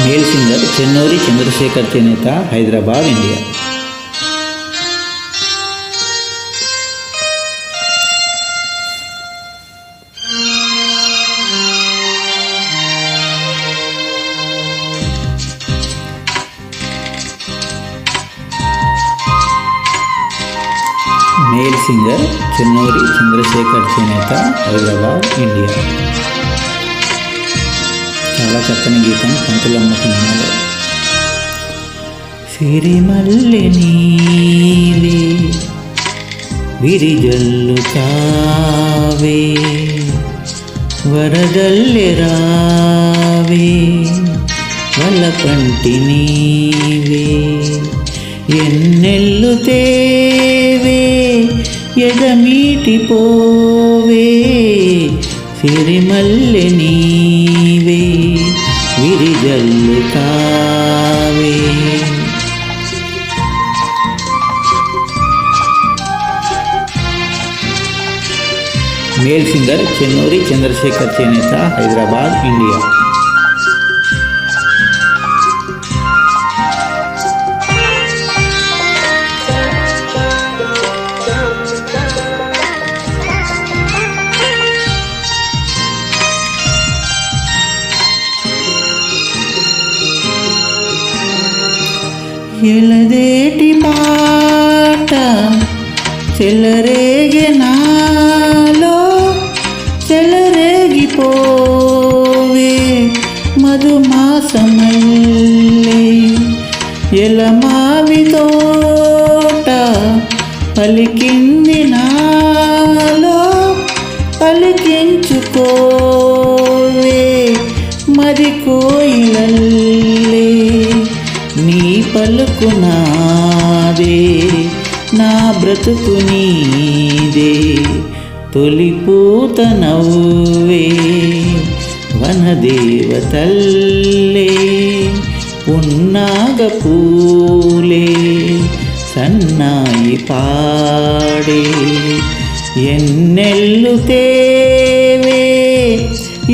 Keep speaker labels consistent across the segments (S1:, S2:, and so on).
S1: Male singer Chennuri Chandrashekar చేనేత, Hyderabad, India. Male singer Chennuri Chandrashekar చేనేత, Hyderabad, India. చాలా చక్కని గీతం, పంతులమ్మ సినిమాలో. సిరిమల్లె నీవే విరిజల్లు కావే, వరదల్లె రావే, వలపంటి నీవే, ఎన్నెల్లు తేవే, ఎదమీటి పోవే, సిరిమల్లె నీవే విరిజల్లు కావే. మేల్ సింగర్ చెన్నూరి చంద్రశేఖర్ చేనేత, హైదరాబాద్, ఇండియా. ఎలదేటి పాట చెలరేగే నాలో, చెలరేగిపోవే మధుమాసమల్లే, ఎలమావి తోట పలికింది నాలో, పలికించుకోవే మరి కోయిలల్లే, నీ పలుకు నాదే, నా బ్రతుకు నీదే, తొలిపూత నవ్వే వనదేవతల్లే, ఉన్నాగ పూలే సన్నాయి పాడే, ఎన్నెల్లు తేవే,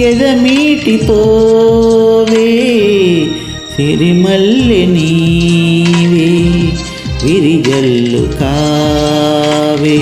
S1: ఎదమీటి పోవే, సిరిమల్లె నీవే విరిజల్లు కావే.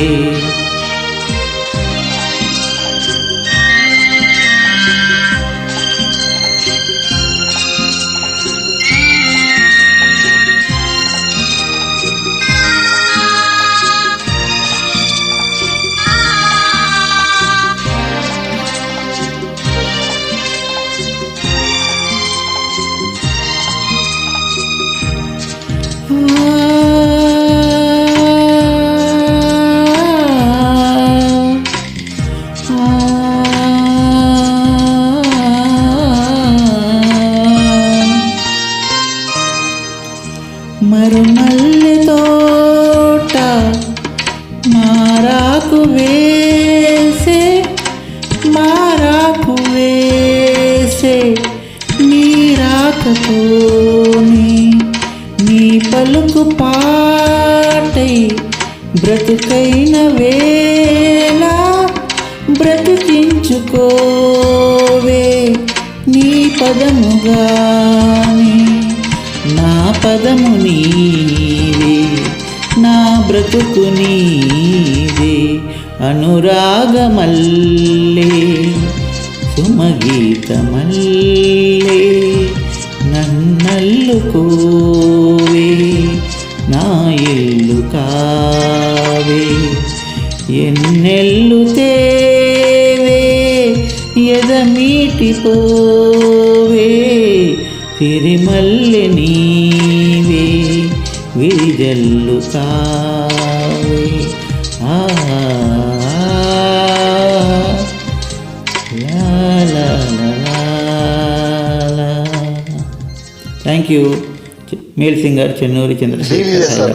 S1: మరుమల్లె తోట మారాకు వేసే, మారాకు వేసే, నీ రాకతోనే, నీ పలుకు పాటై బ్రతుకైన వేళ, బ్రతుకించుకోవే నీ పదముగానే, నా పదము నీవే, నా బ్రతుకు నీవే, అనురాగమల్లే సుమగీతమల్లే, నన్నల్లుకోవే నా ఇల్లు కావే, ఎన్నెల్లు తేవే, ఎదమీటి పోవే, సిరిమల్లె నీవే విరిజల్లు కావే. Thank you. Male singer Chennuri Chandrasekhar.